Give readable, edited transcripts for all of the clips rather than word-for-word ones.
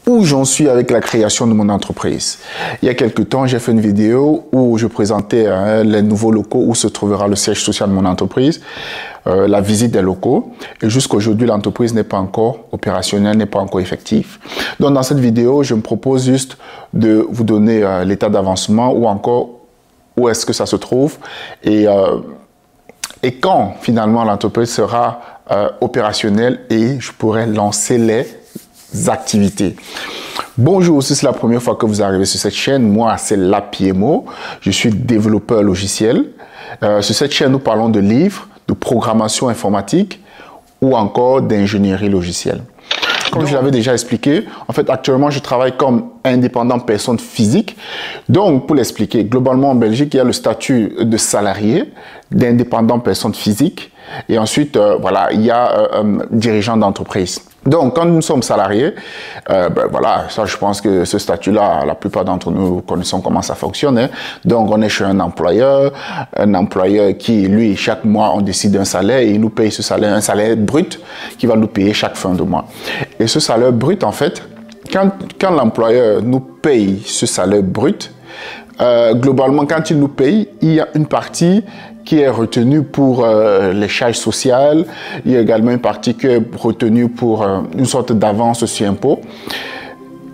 où j'en suis avec la création de mon entreprise. Il y a quelques temps, j'ai fait une vidéo où je présentais les nouveaux locaux où se trouvera le siège social de mon entreprise, la visite des locaux. Et jusqu'à aujourd'hui, l'entreprise n'est pas encore opérationnelle, n'est pas encore effective. Donc, dans cette vidéo, je me propose juste de vous donner l'état d'avancement ou encore où est-ce que ça se trouve et quand finalement l'entreprise sera opérationnelle et je pourrai lancer les activités. Bonjour, si c'est la première fois que vous arrivez sur cette chaîne, moi c'est Lapiemo, je suis développeur logiciel. Sur cette chaîne, nous parlons de livres, de programmation informatique ou encore d'ingénierie logicielle. Comme je l'avais déjà expliqué, en fait, actuellement, je travaille comme indépendant personne physique. Donc, pour l'expliquer, globalement, en Belgique, il y a le statut de salarié, d'indépendant personne physique. Et ensuite, voilà, il y a dirigeant d'entreprise. Donc, quand nous sommes salariés, voilà, ça, je pense que ce statut-là, la plupart d'entre nous connaissons comment ça fonctionne. Hein. Donc, on est chez un employeur qui, lui, chaque mois, on décide d'un salaire et il nous paye ce salaire, un salaire brut qui va nous payer chaque fin de mois. Et ce salaire brut, en fait, quand l'employeur nous paye ce salaire brut, globalement, quand il nous paye, il y a une partie qui est retenue pour les charges sociales. Il y a également une partie qui est retenue pour une sorte d'avance sur impôt.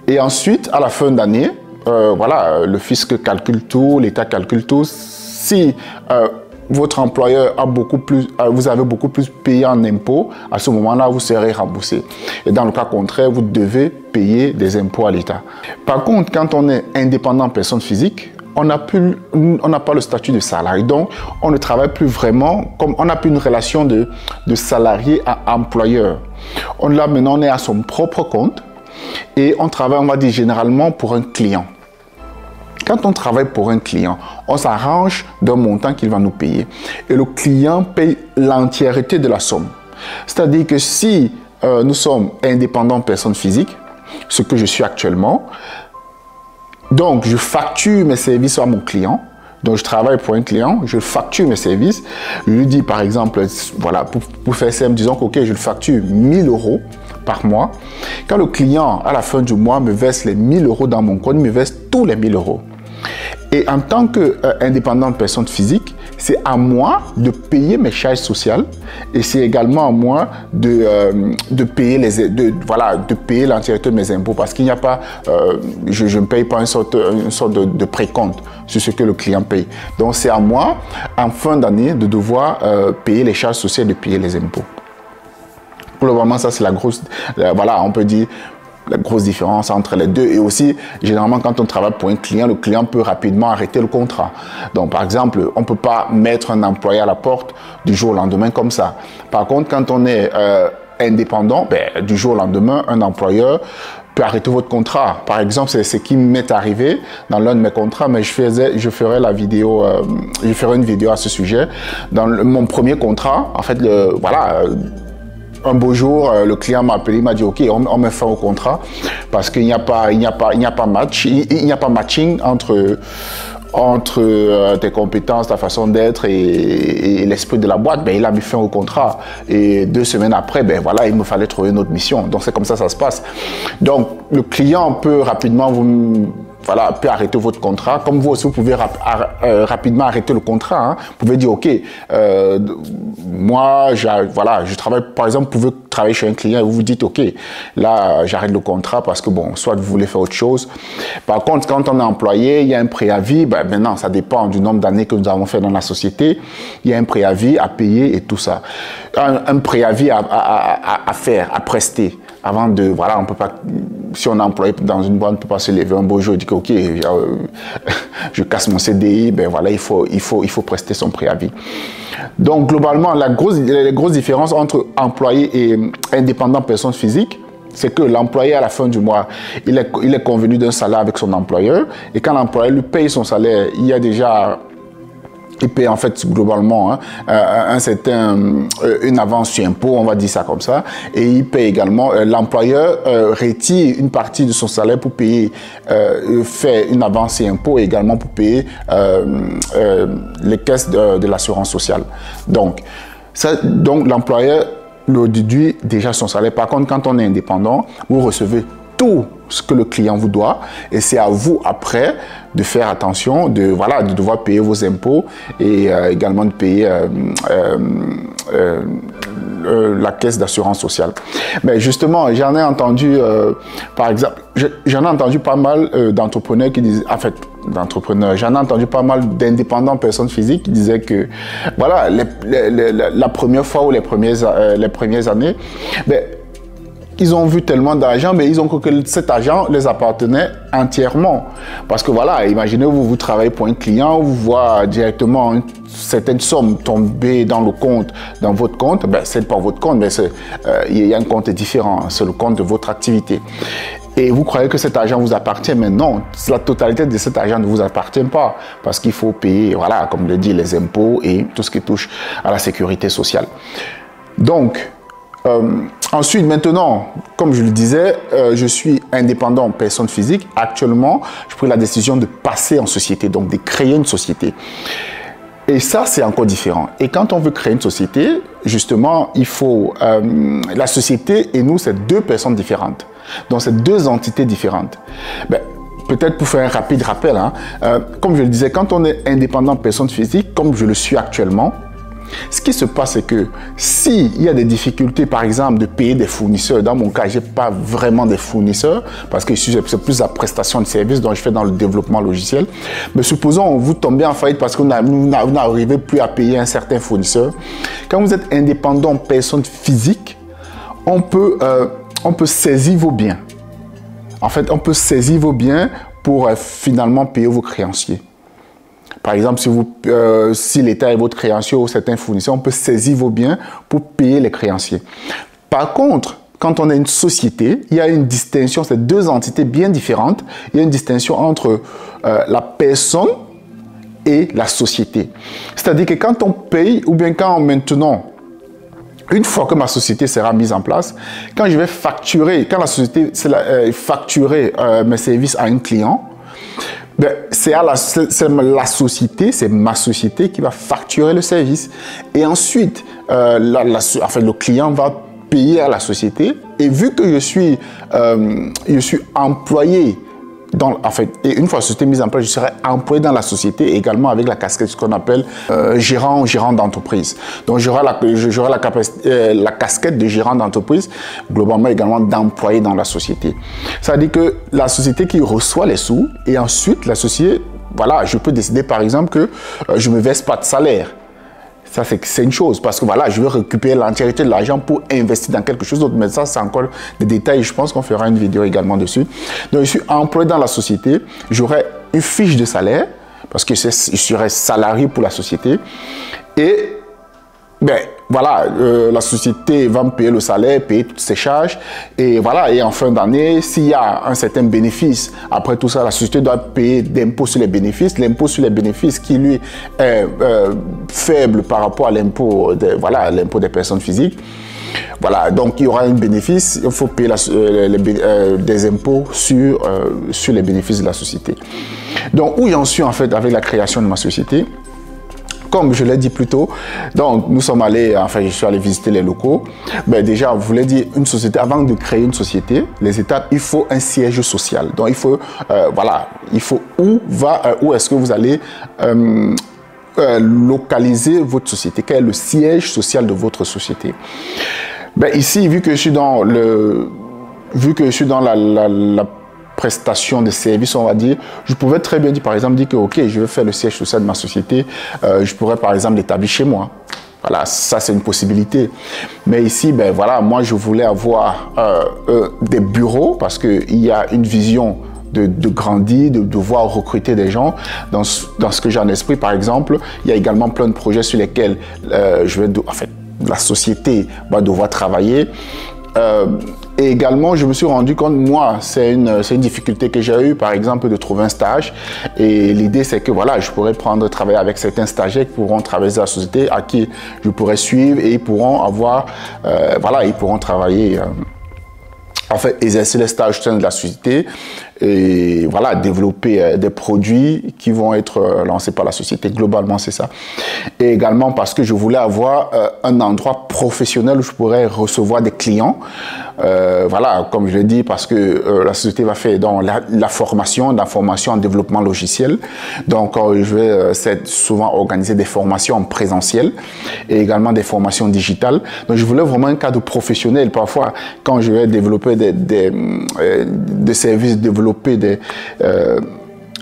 Et ensuite, à la fin d'année, voilà, le fisc calcule tout, l'État calcule tout. Si votre employeur a beaucoup plus, vous avez beaucoup plus payé en impôts, à ce moment-là, vous serez remboursé. Et dans le cas contraire, vous devez payer des impôts à l'État. Par contre, quand on est indépendant personne physique, on n'a pas le statut de salarié. Donc, on ne travaille plus vraiment comme on n'a plus une relation de salarié à employeur. Maintenant, on est à son propre compte et on travaille, on va dire, généralement pour un client. Quand on travaille pour un client, on s'arrange d'un montant qu'il va nous payer. Et le client paye l'entièreté de la somme. C'est-à-dire que si nous sommes indépendants personnes physiques, ce que je suis actuellement, donc je facture mes services à mon client. Donc je travaille pour un client, je facture mes services. Je lui dis par exemple, voilà, pour faire simple, disons que je le facture 1000 € par mois. Quand le client, à la fin du mois, me verse les 1000 € dans mon compte, il me verse tous les 1000 €. Et en tant qu'indépendant personne physique, c'est à moi de payer mes charges sociales et c'est également à moi de payer l'entièreté de mes impôts parce qu'il n'y a pas, je ne paye pas une sorte de précompte sur ce que le client paye. Donc c'est à moi, en fin d'année, de devoir payer les charges sociales et de payer les impôts. Globalement, ça c'est la grosse, voilà, on peut dire, la grosse différence entre les deux. Et aussi, généralement, quand on travaille pour un client, le client peut rapidement arrêter le contrat. Donc, par exemple, on ne peut pas mettre un employé à la porte du jour au lendemain comme ça. Par contre, quand on est indépendant, du jour au lendemain, un employeur peut arrêter votre contrat. Par exemple, c'est ce qui m'est arrivé dans l'un de mes contrats, mais je ferai une vidéo à ce sujet. Dans mon premier contrat, en fait, voilà, un beau jour, le client m'a appelé, il m'a dit OK, on met fin au contrat parce qu'il n'y a pas matching entre tes compétences, ta façon d'être et l'esprit de la boîte. Il a mis fin au contrat et 2 semaines après, voilà, il me fallait trouver une autre mission. Donc c'est comme ça se passe. Donc le client peut rapidement peut arrêter votre contrat. Comme vous aussi, vous pouvez rapidement arrêter le contrat. Hein. Vous pouvez dire, OK, moi, je travaille, par exemple, vous pouvez travailler chez un client et vous vous dites, OK, là, j'arrête le contrat parce que, bon, soit vous voulez faire autre chose. Par contre, quand on est employé, il y a un préavis. Maintenant, ça dépend du nombre d'années que nous avons fait dans la société. Il y a un préavis à payer et tout ça. Un préavis à faire, à prester. Avant de, voilà, on peut pas, si on est employé dans une boîte, on ne peut pas se lever un beau jour et dire que, OK, je casse mon CDI, voilà, il faut prester son préavis. Donc, globalement, les grosses différences entre employé et indépendant personne physique, c'est que l'employé, à la fin du mois, il est convenu d'un salaire avec son employeur. Et quand l'employeur lui paye son salaire, il y a déjà il paye en fait globalement une avance sur impôt, on va dire ça comme ça, et il paye également, l'employeur retire une partie de son salaire pour payer, fait une avance sur impôt et également pour payer les caisses de l'assurance sociale. Donc l'employeur le déduit déjà son salaire. Par contre, quand on est indépendant, vous recevez tout ce que le client vous doit, et c'est à vous après de faire attention, de devoir payer vos impôts et également de payer la caisse d'assurance sociale. Mais justement, j'en ai entendu, par exemple, j'en ai entendu pas mal d'entrepreneurs qui disent, en fait, j'en ai entendu pas mal d'indépendants personnes physiques qui disaient que, voilà, la première fois ou les premières années, ils ont vu tellement d'argent, mais ils ont cru que cet argent les appartenait entièrement. Parce que voilà, imaginez, vous travaillez pour un client, vous voyez directement une certaine somme tomber dans votre compte, c'est pas votre compte, mais il y a un compte différent, c'est le compte de votre activité. Et vous croyez que cet argent vous appartient, mais non, la totalité de cet argent ne vous appartient pas, parce qu'il faut payer, voilà, comme le dit, les impôts et tout ce qui touche à la sécurité sociale. Donc, ensuite, maintenant, comme je le disais, je suis indépendant en personne physique. Actuellement, j'ai pris la décision de passer en société, donc de créer une société. Et ça, c'est encore différent. Et quand on veut créer une société, justement, il faut... la société et nous, c'est deux personnes différentes. Donc, c'est deux entités différentes. Peut-être pour faire un rapide rappel, comme je le disais, quand on est indépendant en personne physique, comme je le suis actuellement, ce qui se passe, c'est que s'il y a des difficultés, par exemple, de payer des fournisseurs, dans mon cas, je n'ai pas vraiment des fournisseurs, parce que c'est plus la prestation de services dont je fais dans le développement logiciel. Mais supposons que vous tombez en faillite parce que vous n'arrivez plus à payer un certain fournisseur. Quand vous êtes indépendant, personne physique, on peut saisir vos biens. En fait, on peut saisir vos biens pour finalement payer vos créanciers. Par exemple, si l'État est votre créancier ou certains fournisseurs, on peut saisir vos biens pour payer les créanciers. Par contre, quand on est une société, il y a une distinction, c'est deux entités bien différentes. Il y a une distinction entre la personne et la société. C'est-à-dire que quand on paye, ou bien quand maintenant, une fois que ma société sera mise en place, quand je vais facturer, quand la société facturer mes services à un client, c'est la société, c'est ma société qui va facturer le service. Et ensuite, le client va payer à la société. Et vu que je suis employé, et une fois la société mise en place, je serai employé dans la société également avec la casquette, ce qu'on appelle gérant d'entreprise. Donc, j'aurai la casquette de gérant d'entreprise, globalement également d'employé dans la société. Ça veut dire que la société qui reçoit les sous, et ensuite la société, voilà, je peux décider par exemple que je ne me verse pas de salaire. Ça, c'est une chose, parce que voilà, je veux récupérer l'entièreté de l'argent pour investir dans quelque chose d'autre. Mais ça, c'est encore des détails. Je pense qu'on fera une vidéo également dessus. Donc, je suis employé dans la société. J'aurai une fiche de salaire, parce que je serai salarié pour la société. Et, voilà, la société va me payer le salaire, payer toutes ses charges. Et voilà, et en fin d'année, s'il y a un certain bénéfice, après tout ça, la société doit payer d'impôts sur les bénéfices. L'impôt sur les bénéfices qui, lui, est faible par rapport à l'impôt des personnes physiques. Voilà, donc il y aura un bénéfice, il faut payer des impôts sur les bénéfices de la société. Donc, où j'en suis en fait avec la création de ma société? Comme je l'ai dit plus tôt, donc nous sommes allés, je suis allé visiter les locaux. Déjà, vous voulez dire une société, avant de créer une société, les étapes, il faut un siège social. Donc il faut, où est-ce que vous allez localiser votre société? Quel est le siège social de votre société? Ici, vu que je suis dans la prestation de services, on va dire, je pouvais très bien dire, par exemple, dire que, ok, je vais faire le siège social de ma société, je pourrais, par exemple, l'établir chez moi. Voilà, ça, c'est une possibilité. Mais ici, voilà, moi, je voulais avoir des bureaux parce qu'il y a une vision de grandir, de devoir recruter des gens. Dans ce que j'ai en esprit, par exemple, il y a également plein de projets sur lesquels la société va devoir travailler. Et également, je me suis rendu compte, moi, c'est une difficulté que j'ai eue, par exemple, de trouver un stage. Et l'idée, c'est que voilà, je pourrais travailler avec certains stagiaires qui pourront travailler dans la société, à qui je pourrais suivre et ils pourront avoir, ils pourront travailler, exercer les stages au sein de la société et voilà, développer des produits qui vont être lancés par la société. Globalement, c'est ça. Et également parce que je voulais avoir un endroit professionnel où je pourrais recevoir des clients. voilà, comme je l'ai dit, parce que la société va faire donc, la formation en développement logiciel. Donc, je vais souvent organiser des formations en présentiel et également des formations digitales. Donc, je voulais vraiment un cadre professionnel. Parfois, quand je vais développer des services, développer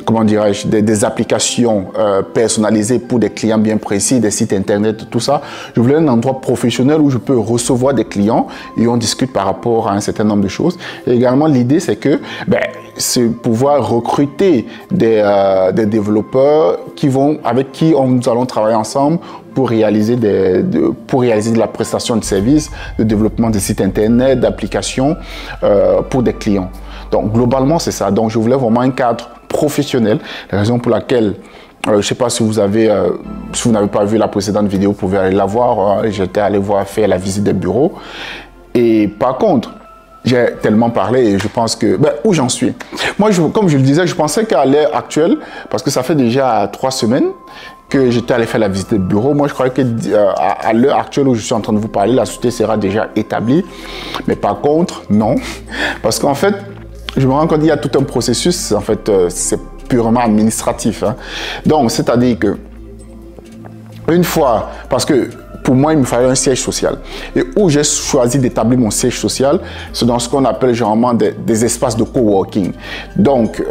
comment dirais-je, des applications personnalisées pour des clients bien précis, des sites internet, tout ça. Je voulais un endroit professionnel où je peux recevoir des clients et on discute par rapport à un certain nombre de choses. Et également, l'idée, c'est que c'est pouvoir recruter des développeurs avec qui nous allons travailler ensemble pour réaliser de la prestation de services, de développement de sites internet, d'applications pour des clients. Donc, globalement, c'est ça. Donc, je voulais vraiment un cadre professionnel. La raison pour laquelle, je ne sais pas si vous n'avez pas vu la précédente vidéo, vous pouvez aller la voir. J'étais allé faire la visite des bureaux. Et par contre, j'ai tellement parlé et je pense que... où j'en suis? Moi, comme je le disais, je pensais qu'à l'heure actuelle, parce que ça fait déjà 3 semaines que j'étais allé faire la visite des bureaux, moi je croyais qu'à l'heure actuelle où je suis en train de vous parler, la société sera déjà établie. Mais par contre, non. Parce qu'en fait, je me rends compte qu'il y a tout un processus, en fait, c'est purement administratif. Hein. Donc, c'est-à-dire que, une fois, parce que pour moi, il me fallait un siège social. Et où j'ai choisi d'établir mon siège social, c'est dans ce qu'on appelle généralement des espaces de coworking. Donc,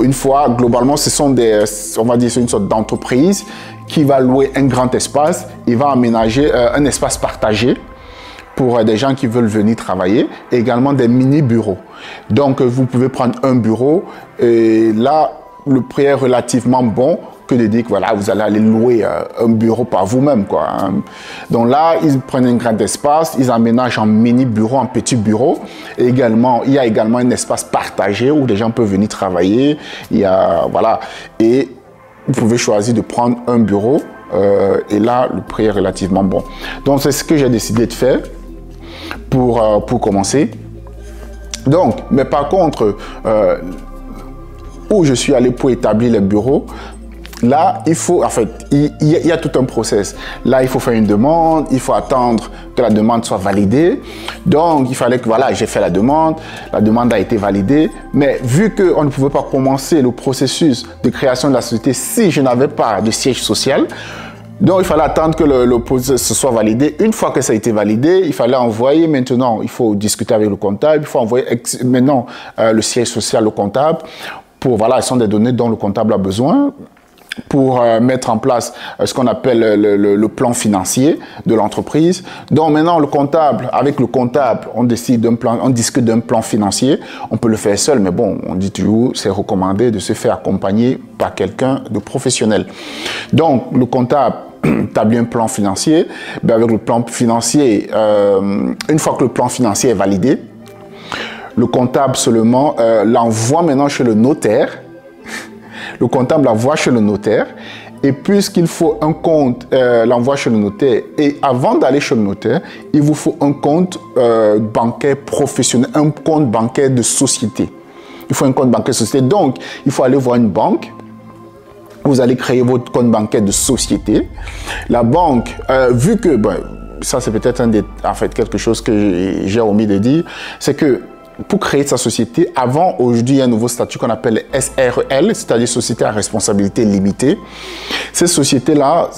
une fois, globalement, ce sont on va dire, c'est une sorte d'entreprise qui va louer un grand espace, il va aménager un espace partagé pour des gens qui veulent venir travailler, et également des mini-bureaux. Donc, vous pouvez prendre un bureau, et là, le prix est relativement bon que de dire que voilà, vous allez aller louer un bureau par vous-même, quoi. Hein. Donc là, ils prennent un grand espace, ils aménagent en mini-bureau, en petit bureau. Et également, il y a également un espace partagé où les gens peuvent venir travailler. Il y a, voilà. Et vous pouvez choisir de prendre un bureau, et là, le prix est relativement bon. Donc, c'est ce que j'ai décidé de faire pour commencer. Donc, mais par contre, où je suis allé pour établir les bureaux, là, il faut, en fait, il y a tout un process. Là, il faut faire une demande, il faut attendre que la demande soit validée. Donc, il fallait que, voilà, j'ai fait la demande a été validée. Mais vu qu'on ne pouvait pas commencer le processus de création de la société si je n'avais pas de siège social, donc, il fallait attendre que le processus soit validé. Une fois que ça a été validé, il fallait envoyer maintenant, il faut discuter avec le comptable, il faut envoyer maintenant le siège social au comptable pour, voilà, ce sont des données dont le comptable a besoin pour mettre en place ce qu'on appelle le plan financier de l'entreprise. Donc maintenant, avec le comptable, on discute d'un plan financier. On peut le faire seul, mais bon, on dit toujours, c'est recommandé de se faire accompagner par quelqu'un de professionnel. Donc, le comptable établit un plan financier. Avec le plan financier, une fois que le plan financier est validé, le comptable seulement l'envoie maintenant chez le notaire. Le comptable l'envoie chez le notaire et puisqu'il faut un compte, l'envoie chez le notaire. Et avant d'aller chez le notaire, il vous faut un compte bancaire professionnel, un compte bancaire de société. Il faut un compte bancaire de société. Donc, il faut aller voir une banque. Vous allez créer votre compte bancaire de société. La banque, vu que, ça c'est peut-être en fait, quelque chose que j'ai omis de dire, c'est que pour créer sa société, avant, aujourd'hui, il y a un nouveau statut qu'on appelle SRL, c'est-à-dire Société à responsabilité limitée. Ces sociétés-là,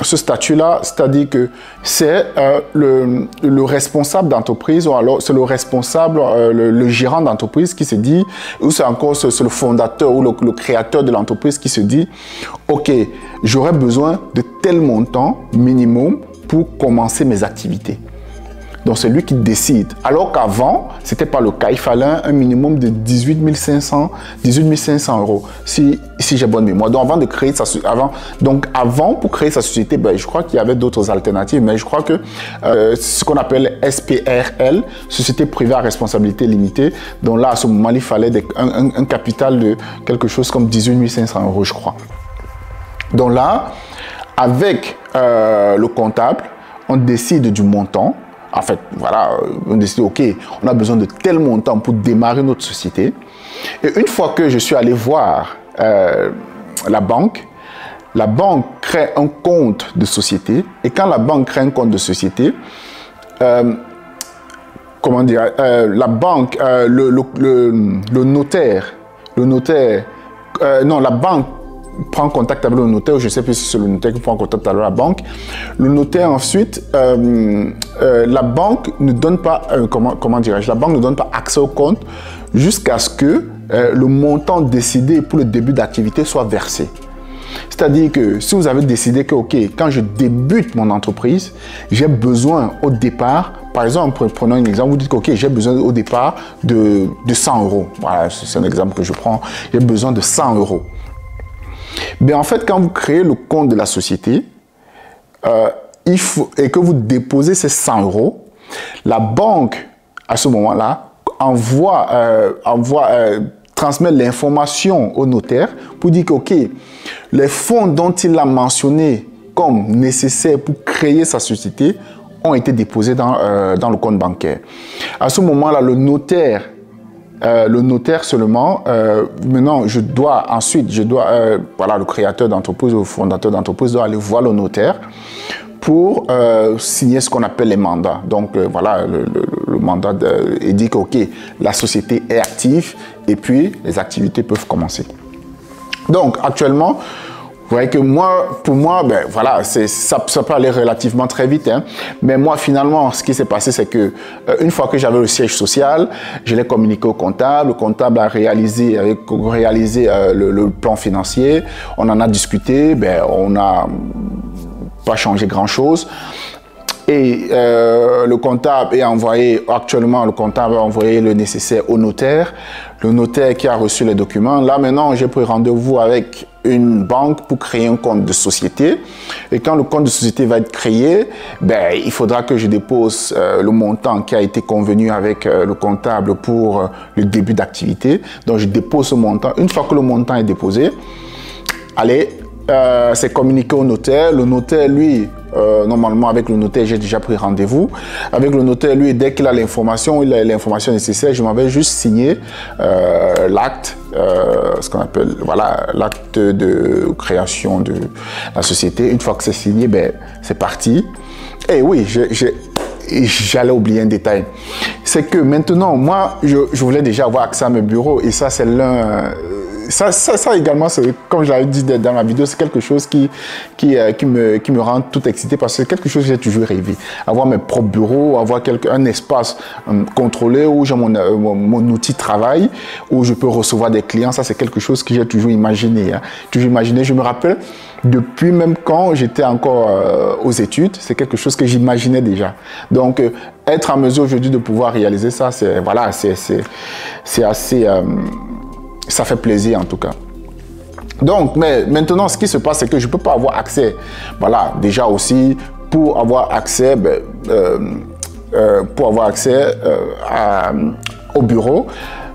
ce statut-là, c'est-à-dire que c'est le responsable d'entreprise, ou alors c'est le responsable, le gérant d'entreprise qui se dit, ou c'est encore c'est le fondateur ou le créateur de l'entreprise qui se dit, ok, j'aurais besoin de tel montant minimum pour commencer mes activités. Donc, c'est lui qui décide. Alors qu'avant, ce n'était pas le cas. Il fallait un minimum de 18 500 euros, si j'ai bonne mémoire. Donc, avant de créer sa société, pour créer sa société, je crois qu'il y avait d'autres alternatives, mais je crois que ce qu'on appelle SPRL, Société privée à responsabilité limitée, donc là, à ce moment, il fallait un capital de quelque chose comme 18 500 euros, je crois. Donc là, avec le comptable, on décide du montant. En fait, voilà, on décide, ok, on a besoin de tel montant pour démarrer notre société. Et une fois que je suis allé voir la banque crée un compte de société. Et quand la banque crée un compte de société, comment dire, la banque, le notaire, non, la banque prend contact avec le notaire, je ne sais plus si c'est le notaire qui prend contact avec la banque. Le notaire ensuite, la banque ne donne pas, comment dirais-je, la banque ne donne pas accès au compte jusqu'à ce que le montant décidé pour le début d'activité soit versé. C'est-à-dire que si vous avez décidé que, ok, quand je débute mon entreprise, j'ai besoin au départ, par exemple, prenons un exemple, vous dites que, ok, j'ai besoin au départ de 100 euros. Voilà, c'est un exemple que je prends. J'ai besoin de 100 euros. Mais en fait, quand vous créez le compte de la société, et que vous déposez ces 100 euros, la banque, à ce moment-là, transmet l'information au notaire pour dire que, ok, les fonds dont il a mentionné comme nécessaires pour créer sa société ont été déposés dans le compte bancaire. À ce moment-là, le notaire seulement, maintenant, voilà, le créateur d'entreprise ou le fondateur d'entreprise doit aller voir le notaire pour signer ce qu'on appelle les mandats. Donc, voilà, le mandat dit que, ok, la société est active et puis les activités peuvent commencer. Donc, actuellement, vous voyez que pour moi, ben voilà, ça peut aller relativement très vite. Hein. Mais moi, finalement, ce qui s'est passé, c'est que une fois que j'avais le siège social, je l'ai communiqué au comptable. Le comptable a réalisé le plan financier. On en a discuté. Ben, on n'a pas changé grand-chose. Et le comptable a envoyé le nécessaire au notaire. Le notaire qui a reçu les documents. Là, maintenant, j'ai pris rendez-vous avec une banque pour créer un compte de société. Et quand le compte de société va être créé, ben, il faudra que je dépose le montant qui a été convenu avec le comptable pour le début d'activité. Donc, je dépose ce montant. Une fois que le montant est déposé, allez, c'est communiqué au notaire. Le notaire, lui, normalement, avec le notaire, j'ai déjà pris rendez-vous. Avec le notaire, lui, dès qu'il a l'information, il a l'information nécessaire, je m'en vais juste signer l'acte, ce qu'on appelle, voilà, l'acte de création de la société. Une fois que c'est signé, ben, c'est parti. Et oui, j'allais oublier un détail. C'est que maintenant, moi, je voulais déjà avoir accès à mes bureaux et ça, c'est l'un... Ça également, comme je l'avais dit dans ma vidéo, c'est quelque chose qui me rend tout excité parce que c'est quelque chose que j'ai toujours rêvé. Avoir mes propres bureaux, avoir un espace contrôlé où j'ai mon outil de travail, où je peux recevoir des clients, ça c'est quelque chose que j'ai toujours imaginé. Hein. Toujours imaginé, je me rappelle, depuis même quand j'étais encore aux études, c'est quelque chose que j'imaginais déjà. Donc, être en mesure aujourd'hui de pouvoir réaliser ça, c'est voilà, c'est assez... ça fait plaisir en tout cas. Donc, mais maintenant, ce qui se passe, c'est que je ne peux pas avoir accès. Voilà, déjà aussi, pour avoir accès, au bureau,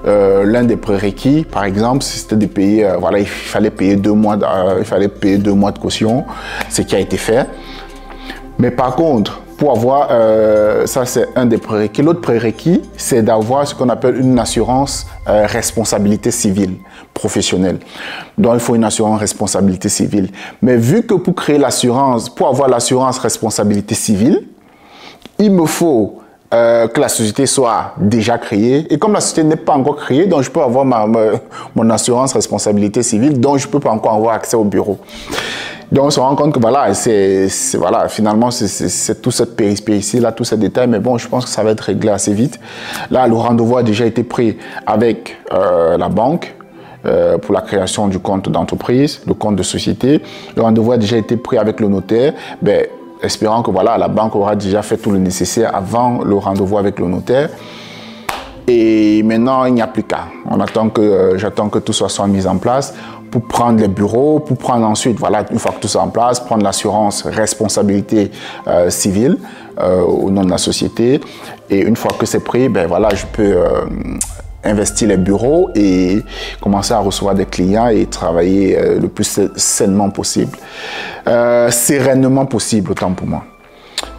l'un des prérequis, par exemple, c'était de payer, voilà, il fallait payer 2 mois de caution, ce qui a été fait. Mais par contre, pour avoir, ça c'est un des prérequis. L'autre prérequis, c'est d'avoir ce qu'on appelle une assurance responsabilité civile professionnelle. Donc il faut une assurance responsabilité civile. Mais vu que pour créer l'assurance, pour avoir l'assurance responsabilité civile, il me faut que la société soit déjà créée. Et comme la société n'est pas encore créée, donc je peux avoir mon assurance responsabilité civile, donc je ne peux pas encore avoir accès au bureau. Donc on se rend compte que voilà, voilà, finalement c'est toute cette péripétie là, tous ces détails, mais bon, je pense que ça va être réglé assez vite. Là, le rendez-vous a déjà été pris avec la banque pour la création du compte d'entreprise, le compte de société. Le rendez-vous a déjà été pris avec le notaire. Ben, espérant que voilà, la banque aura déjà fait tout le nécessaire avant le rendez-vous avec le notaire. Et maintenant, il n'y a plus qu'à. J'attends que tout soit mis en place pour prendre les bureaux, pour prendre ensuite, voilà, une fois que tout ça en place, prendre l'assurance responsabilité civile au nom de la société. Et une fois que c'est pris, ben voilà, je peux investir les bureaux et commencer à recevoir des clients et travailler le plus sainement possible, sereinement possible, autant pour moi.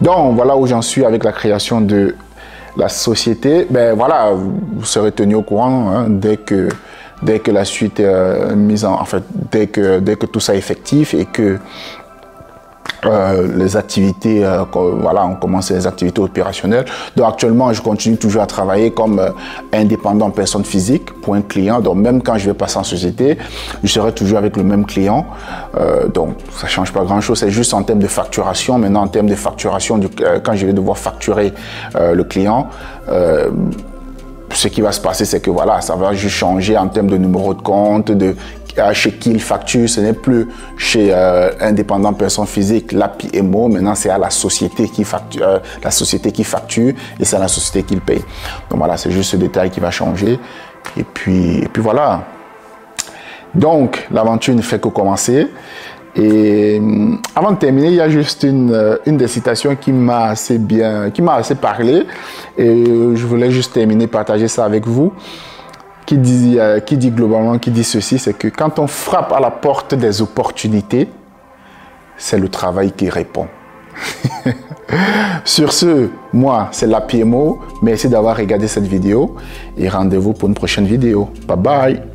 Donc voilà où j'en suis avec la création de la société. Ben voilà, vous serez tenu au courant hein, dès que la suite est mise en fait, dès que tout ça est effectif et que les activités, voilà, on commence les activités opérationnelles. Donc actuellement, je continue toujours à travailler comme indépendant personne physique pour un client. Donc même quand je vais passer en société, je serai toujours avec le même client. Donc ça change pas grand-chose. C'est juste en termes de facturation. Maintenant, en termes de facturation, quand je vais devoir facturer le client, ce qui va se passer, c'est que voilà, ça va juste changer en termes de numéro de compte, chez qui il facture. Ce n'est plus chez indépendant personne physique, la PMO. Maintenant, c'est à la société qui facture, et c'est à la société qui le paye. Donc voilà, c'est juste ce détail qui va changer. Et puis voilà. Donc, l'aventure ne fait que commencer. Et avant de terminer, il y a juste une des citations qui m'a assez parlé. Et je voulais juste terminer, partager ça avec vous. Qui dit globalement, qui dit ceci, c'est que quand on frappe à la porte des opportunités, c'est le travail qui répond. Sur ce, moi, c'est la PMO. Merci d'avoir regardé cette vidéo et rendez-vous pour une prochaine vidéo. Bye bye.